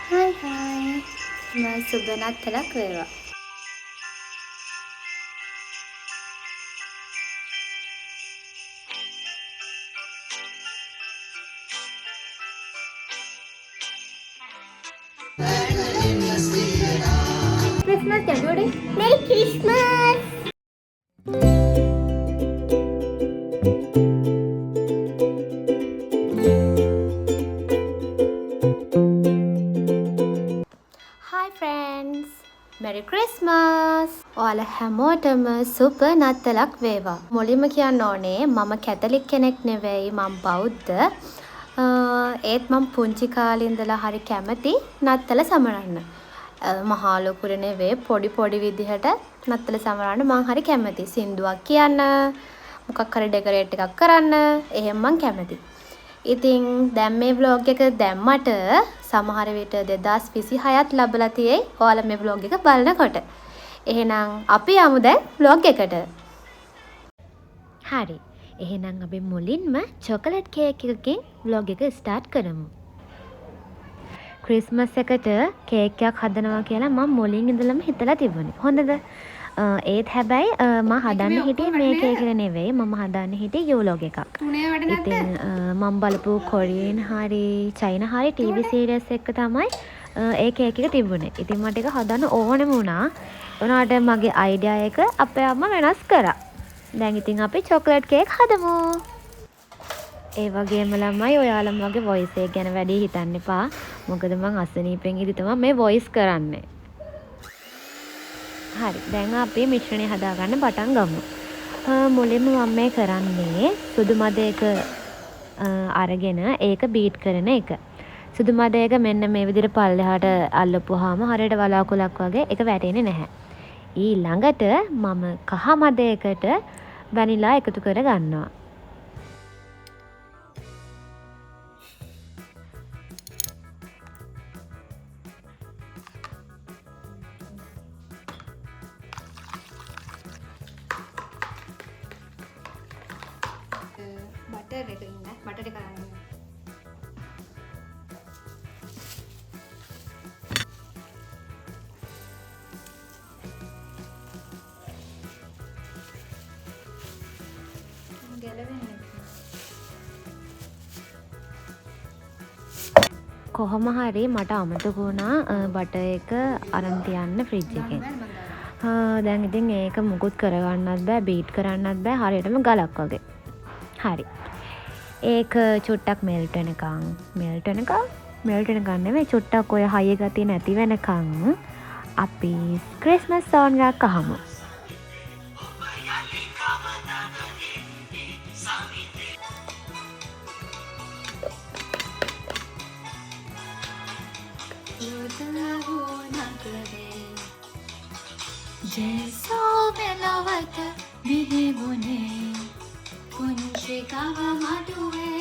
Hai hai. Subanat telak වේවා. Christmas everybody. Merry Christmas. Hi friends. Merry Christmas. ඔයාලා හැමෝටම සුබ නත්තලක් වේවා. මුලින්ම කියන්න ඕනේ මම කැතලික් කෙනෙක් නෙවෙයි මම බෞද්ධ. ඒත් මම පුංචි කාලේ ඉඳලා හරි කැමති නත්තල සමරන්න. මහා ලොකුට නෙවෙයි පොඩි පොඩි විදිහට නත්තල සමරන්න මං හරි කැමති. සින්දුවක් කියන්න, මොකක් හරි ඩෙකොරේට් එකක් කරන්න, එහෙම මං කැමති. ඉතින් දැන් මේ vlog එක දැම්මට සමහර විට 2026ත් ලැබලා තියෙයි ඔයාලා මේ vlog එක බලනකොට. එහෙනම් අපි යමු දැන් vlog එකට. හරි. එහෙනම් අපි මුලින්ම චොකලට් කේක් එකකින් vlog එක start කරමු. ක්‍රිස්මස් එකට කේක් එකක් හදනවා කියලා මම මුලින් ඉඳලම හිතලා තිබුණේ. හොඳද? ඒත් හැබැයි මම හදන්න හිටියේ මේ කේක් එක නෙවෙයි. මම හදන්න හිටියේ යූලොග් එකක්. ඉතින් මම බලපු කොරියන් හරි චයිනා හරි ටීවී සීරීස් එක තමයි ඒ කේක් එක තිබුණේ. ඉතින් මට ඒක හදන්න ඕනෙම වුණා. උනාට මගේ අයිඩියා එක අපේ අම්මා වෙනස් කරා. දැන් ඉතින් අපි චොකලට් කේක් හදමු. ඒ වගේම ළමයි ඔයාලම වගේ වොයිස් එක ගැන වැඩි හිතන්න එපා. මොකද මං අසනීපෙන් ඉඳි තමයි මේ වොයිස් කරන්නේ. හරි. දැන් අපි මිශ්‍රණය හදාගන්න පටන් ගමු. මුලින්ම මම මේ කරන්නේ සුදු මදයක අරගෙන ඒක බීට් කරන එක. සුදු මදයක මෙන්න මේ විදිහට පල්ලෙහාට අල්ලපුවාම හරියට වලාකුලක් වගේ ඒක වැටෙන්නේ නැහැ. ඊළඟට මම කහ මදයකට වැනිලා එකතු කර ගන්නවා. බටර් එක ඉන්න බටර් එක අරන් ගැලවෙන්නේ කොහොම හරි මට අමතක වුණා බටර් එක අරන් තියන්න ෆ්‍රිජ් එකේ. දැන් ඉතින් ඒක මුකුත් කරගන්නත් බෑ බීට් කරන්නත් බෑ හරියටම ගලක් වගේ. හරි. ඒක චුට්ටක් මෙල්ට් වෙනකන් නෙවෙයි චුට්ටක් ඔය හය ගතිය නැති වෙනකන් අපි ක්‍රිස්මස් සෝන් එකක් අහමු. ජේසෝ මෙලොවට විහිමුනේ පුංචි කව මඩුවේ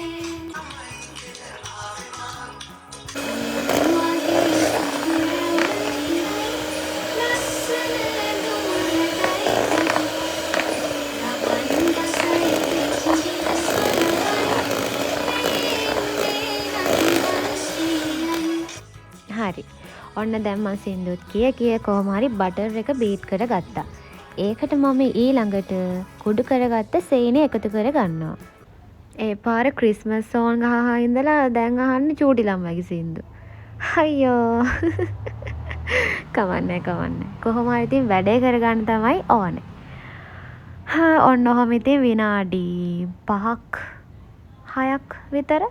හරි. ඔන්න දැන් මම සින්දුත් කිය කොහොම හරි බටර් එක බීට් කරගත්තා. ඒකට මම ඊළඟට කුඩු කරගත්ත සේනේ එකතු කර ගන්නවා. ඒ පාර ක්‍රිස්මස් සෝන් අහහා ඉඳලා දැන් අහන්නේ චූටි ළමයිගේ සින්දු. අයියෝ. කවන්නේ. කොහොම හරි ඉතින් වැඩේ කරගන්න තමයි ඕනේ. ඔන්න ඔහොම ඉතින් විනාඩි 5ක් 6ක් විතර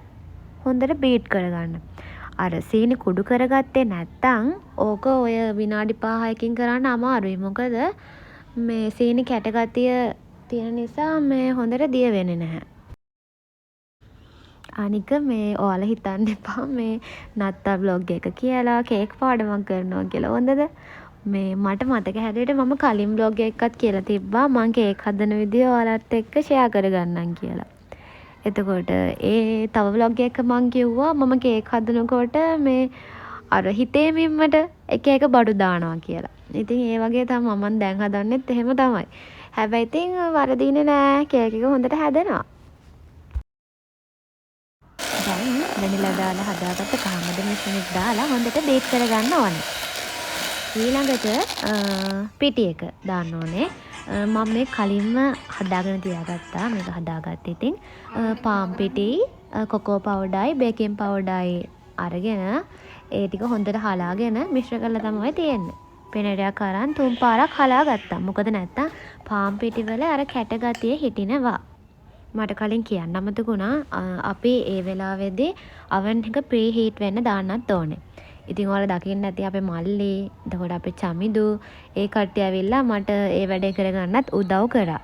හොඳට බීට් කරගන්න. අර සීනි කුඩු කරගත්තේ නැත්තම් ඕක ඔය විනාඩි 5-6කින් කරන්න අමාරුයි. මොකද මේ සීනි කැටගතිය තියෙන නිසා මේ හොඳට දිය වෙන්නේ නැහැ. අනික මේ ඔයාලා හිතන්න එපා මේ නත්තා vlog එක කියලා කේක් පාඩමක් කරනවා කියලා. හොඳද? මේ මට මතක හැටියට මම කලින් vlog එකක්වත් කියලා තිබ්බා මම කේක් හදන විදිය ඔයාලත් එක්ක share කරගන්නම් කියලා. එතකොට ඒ තව vlog එකක මම කිව්වා මම කේක් හදනකොට මේ අර හිතේ මිම්මට එක එක බඩු දානවා කියලා. ඉතින් ඒ වගේ තමයි මම දැන් හදන්නෙත් එහෙම තමයි. හැබැයි ඉතින් වරදින්නේ නෑ කේක් එක හොඳට හැදෙනවා. දැන් පැරණිලා දාලා හදාගත්ත කහමද මිශ්‍රණයක් දාලා හොඳට බේක් කරගන්න ඕනේ. ඊළඟට පිටි එක දාන්න ඕනේ. මම මේ කලින්ම හදාගෙන තියාගත්තා. මේක හදාගත්තේ ඉතින් පාන් පිටි, කොකෝ පවුඩර්යි, බේකින් පවුඩර්යි අරගෙන ඒ ටික හොඳට හලාගෙන මිශ්‍ර කරලා තමයි තියෙන්නේ. පෙනරයක් අරන් 3 පාරක් හලා ගත්තා. මොකද නැත්තම් පාන් පිටි වල අර කැට ගතිය හිටිනවා. මට කලින් කියන්න අමතක වුණා. අපි ඒ වෙලාවේදී oven එක ප්‍රී හීට් වෙන්න දාන්නත් ඕනේ. ඉතින් ඔයාලා දකින්න ඇති අපේ මල්ලි, එතකොට අපේ චමිදු ඒ කට්ටිය ඇවිල්ලා මට ඒ වැඩේ කරගන්නත් උදව් කරා.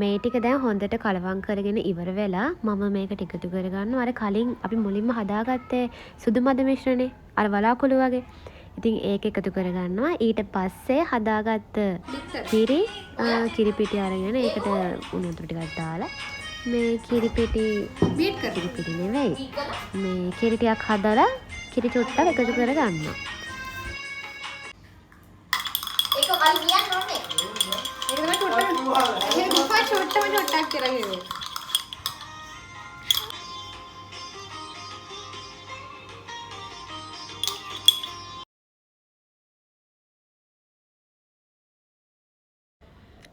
මේ ටික දැන් හොඳට කලවම් කරගෙන ඉවර වෙලා මම මේකට එකතු කරගන්නවා. අර කලින් අපි මුලින්ම හදාගත්තේ සුදු මද මිශ්‍රණේ. අර වලාකුළු වගේ. ඉතින් ඒක එකතු කරගන්නවා. ඊට පස්සේ හදාගත්ත කිරි පිටි අරගෙන ඒකට උණු වතුර ටිකක් දාලා මේ කිරි පිටි නෙවෙයි. මේ කිරි ටිකක් හදලා කිරි චුට්ටක් එකතු කරගන්නවා. ඒක කලින් කියන්න ඕනේ. ඒක තමයි චුට්ටක් කියලා කිව්වේ.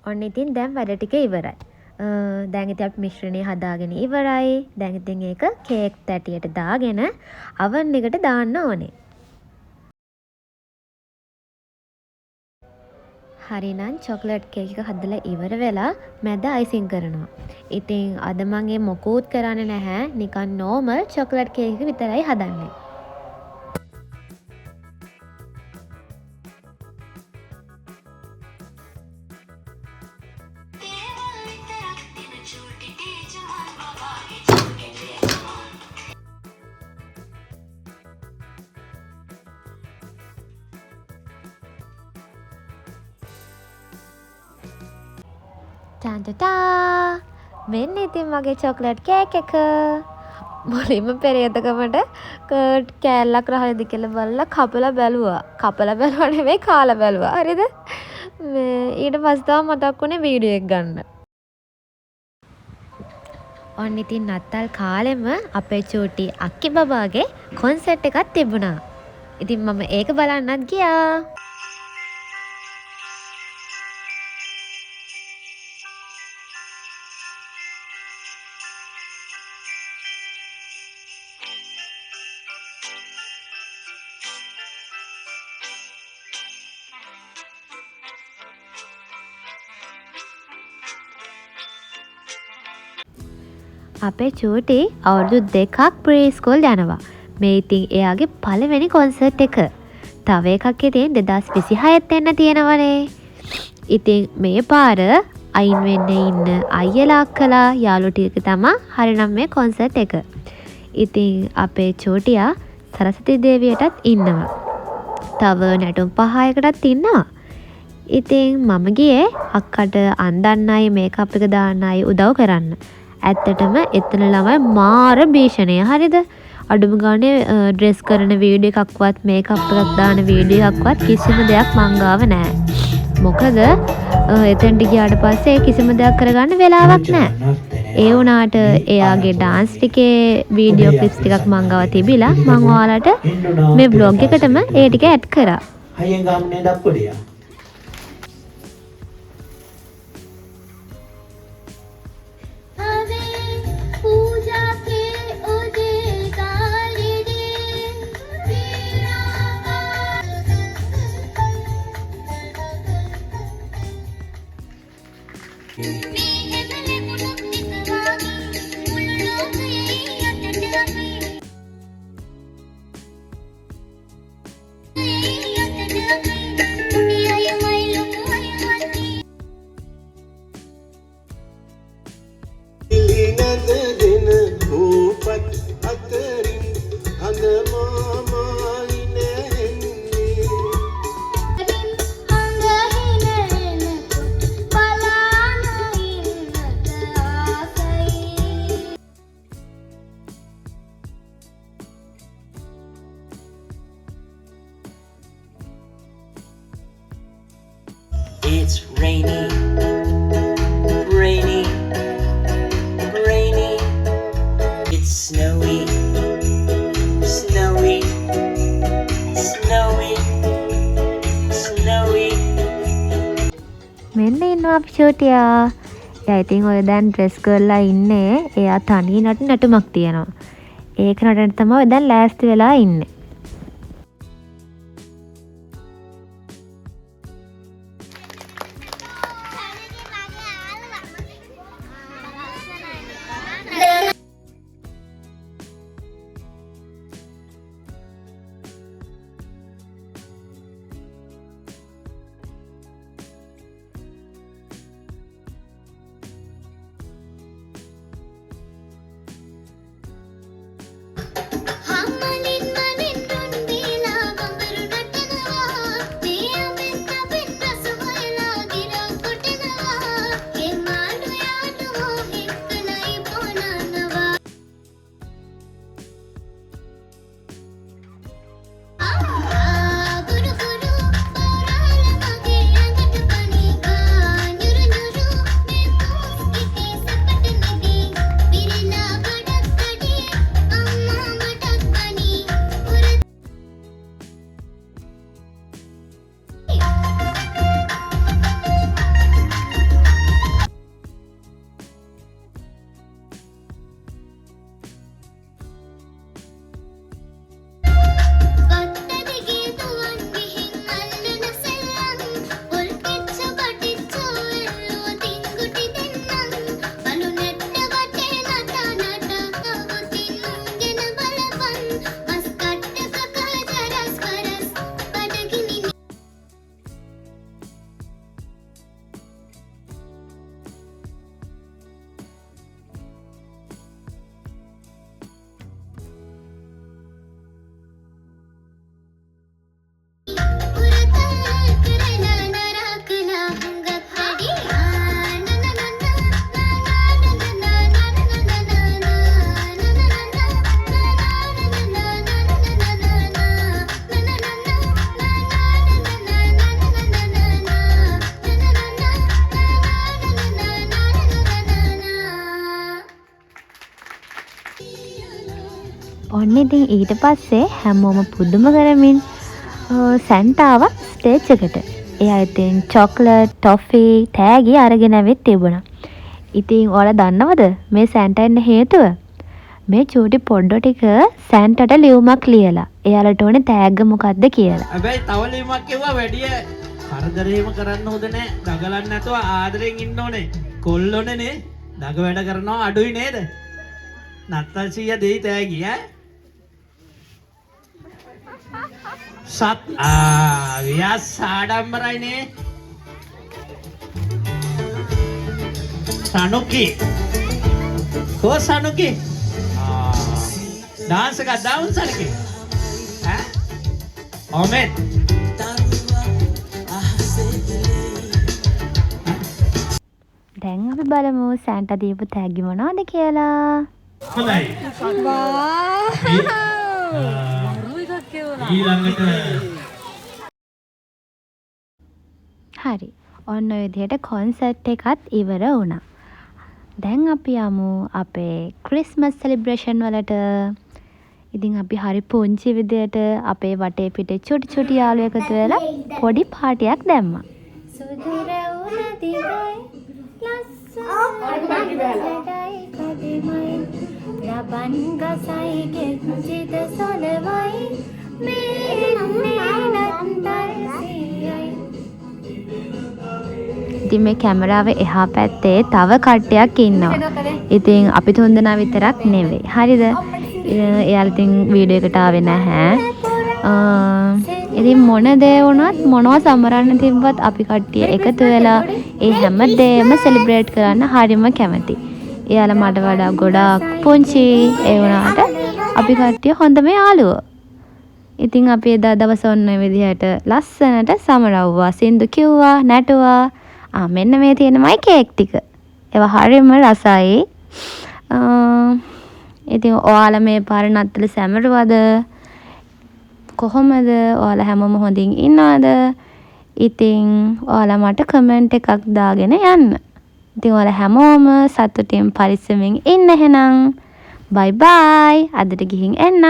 ඔන්න ඉතින් දැන් වැඩ ටික ඉවරයි. දැන් ඉතින් අපි මිශ්‍රණය හදාගෙන ඉවරයි. දැන් ඉතින් ඒක කේක් තැටියට දාගෙන oven එකට දාන්න ඕනේ. හරිනම් චොක්ලට් කේක් එක හදලා ඉවර වෙලා මැද අයිසිං කරනවා. ඉතින් අද මම ඒ මොකුත් කරන්නේ නැහැ. නිකන් normal චොක්ලට් කේක් එක විතරයි හදන්නේ. ටාන්ටටා! මෙන්න ඉතින් මගේ චොක්ලට් කේක් එක. මුලින්ම පෙරේතකමට කර්ඩ් කෑල්ලක් රහයිද කියලා බලලා කපලා බැලුවා. කපලා බැලුවා නෙවෙයි කාලා බැලුවා. හරිද? මේ ඊට පස්සේ තමයි මතක් වුණේ වීඩියෝ එක ගන්න. ඔන්න ඉතින් නත්තල් කාලෙම අපේ චූටි අක්කි බබාගේ කොන්සර්ට් එකක් තිබුණා. ඉතින් මම ඒක බලන්නත් ගියා. අපේ චූටි අවුරුදු 2ක් ප්‍රී ස්කූල් යනවා. මේ ඉතින් එයාගේ පළවෙනි කොන්සර්ට් එක. තව එකක් ඉතින් 2026ත් එන්න තියෙනවනේ. ඉතින් මේ පාර අයින් වෙන්න ඉන්න අයියලා අක්කලා යාළු ටික තමයි හරිනම් මේ කොන්සර්ට් එක. ඉතින් අපේ චූටියා සරස්වති දේවියටත් ඉන්නවා. තව නැටුම් 5කටත් ඉන්නවා. ඉතින් මම ගියේ අක්කට අන්දන්නයි මේකප් එක දාන්නයි උදව් කරන්න. ඇත්තටම එතන ළමයි මාර භීෂණය. හරිද? අඩුම ගානේ ඩ්‍රෙස් කරන වීඩියෝ එකක්වත් මේකප් එකක් දාන වීඩියෝ එකක්වත් කිසිම දෙයක් මං ගාව නැහැ. මොකද එතෙන්ට ගියාට පස්සේ කිසිම දෙයක් කරගන්න වෙලාවක් නැහැ. ඒ වුණාට එයාගේ ඩාන්ස් ටිකේ වීඩියෝ ක්ලිප්ස් ටිකක් මං ගාව තිබිලා මං ඔයාලට මේ බ්ලොග් එකටම ඒ ටික ඇඩ් කරා. හයියෙන් ගාම්නේ දප්පඩියා. It's rainy, rainy, It's snowy, snowy, snowy, snowy. මෙන්න ඉන්නවා අපි ෂෝටියා. එයා ඉතින් ඔය දැන් ඩ්‍රෙස් කරලා ඉන්නේ. එයා තනිය නටුමක් තියෙනවා. ඒක නටන්න තමයි දැන් ලෑස්ති වෙලා ඉන්නේ. ඔන්න ඉතින් ඊට පස්සේ හැමෝම පුදුම කරමින් සැන්ටාව ස්ටේජ් එකට. එයා ඉතින් චොක්ලට්, ටොෆි, තෑගි අරගෙන ඇවිත් තිබුණා. ඉතින් ඔයාලා දන්නවද මේ සැන්ටා එන්න හේතුව? මේ චූටි පොඩ්ඩෝ ටික සැන්ටාට ලියුමක් ලියලා එයාලට ඕනේ තෑග්ග මොකද්ද කියලා. හැබැයි තව ලියුමක් කිව්වා වැඩිය කරදරේම කරන්න හොඳ නෑ. දගලන්න නැතුව ආදරෙන් ඉන්න ඕනේ. කොල්ලෝනේ නේ. දග වැඩ කරනවා අඩුයි නේද? නත්තල් සීයා දෙයි තෑගි ඈ. වියස් ආඩම්බරයිනේ. සනුකි කෝ සනුකි ඩාන්ස් එකක් දාමු සනුකි ඈ ඔමෙන් දැන් අපි බලමු සැන්ටා දීපු තෑගි මොනවද කියලා. හොඳයි. ඊළඟට හරි. ඔන්න ඔය විදිහට කොන්සර්ට් එකත් ඉවර වුණා. දැන් අපි යමු අපේ ක්‍රිස්මස් සෙලිබ්‍රේෂන් වලට. ඉතින් අපි හරි පුංචි විදියට අපේ වටේ පිටේ චුටි චුටි යාළුවෝ එකතු වෙලා පොඩි පාටියක් දැම්මා. සුදුර උන දිගයි රබන් ගසයි ගෙච්චිද සොලවයි ඉතින් මේ කැමරාව එහා පැත්තේ තව කට්ටියක් ඉන්නවා. ඉතින් අපි තුන්දෙනා විතරක් නෙවෙයි. හරිද? එයාලා ඉතින් වීඩියෝ එකට ආවේ නැහැ. ඉතින් මොන දේ වුණත් මොනවා සමරන්න තිබ්බත් අපි කට්ටිය එකතු වෙලා ඒ හැම දෙයක්ම සෙලිබ්‍රේට් කරන්න හරිම කැමතියි. එයාලා මට වඩා ගොඩාක් පුංචි. ඒ වුණාට අපි කට්ටිය හොඳම යාළුවෝ. ඉතින් අපි එදා දවස ඔන්න ඔය විදිහට ලස්සනට සමරවුවා. සින්දු කිව්වා, නැටුවා. මෙන්න මේ තියෙන මයි කේක් ටික. ඒවා හරියම රසයි. ඉතින් ඔයාලා මේ පාර නත්තල සැමරුවද? කොහොමද? ඔයාලා හැමෝම හොඳින් ඉන්නවද? ඉතින් ඔයාලා මට කමෙන්ට් එකක් දාගෙන යන්න. ඉතින් ඔයාලා හැමෝම සතුටින් පරිස්සමෙන් ඉන්න එහෙනම්. බයි බයි. අදට ගිහින් එන්න.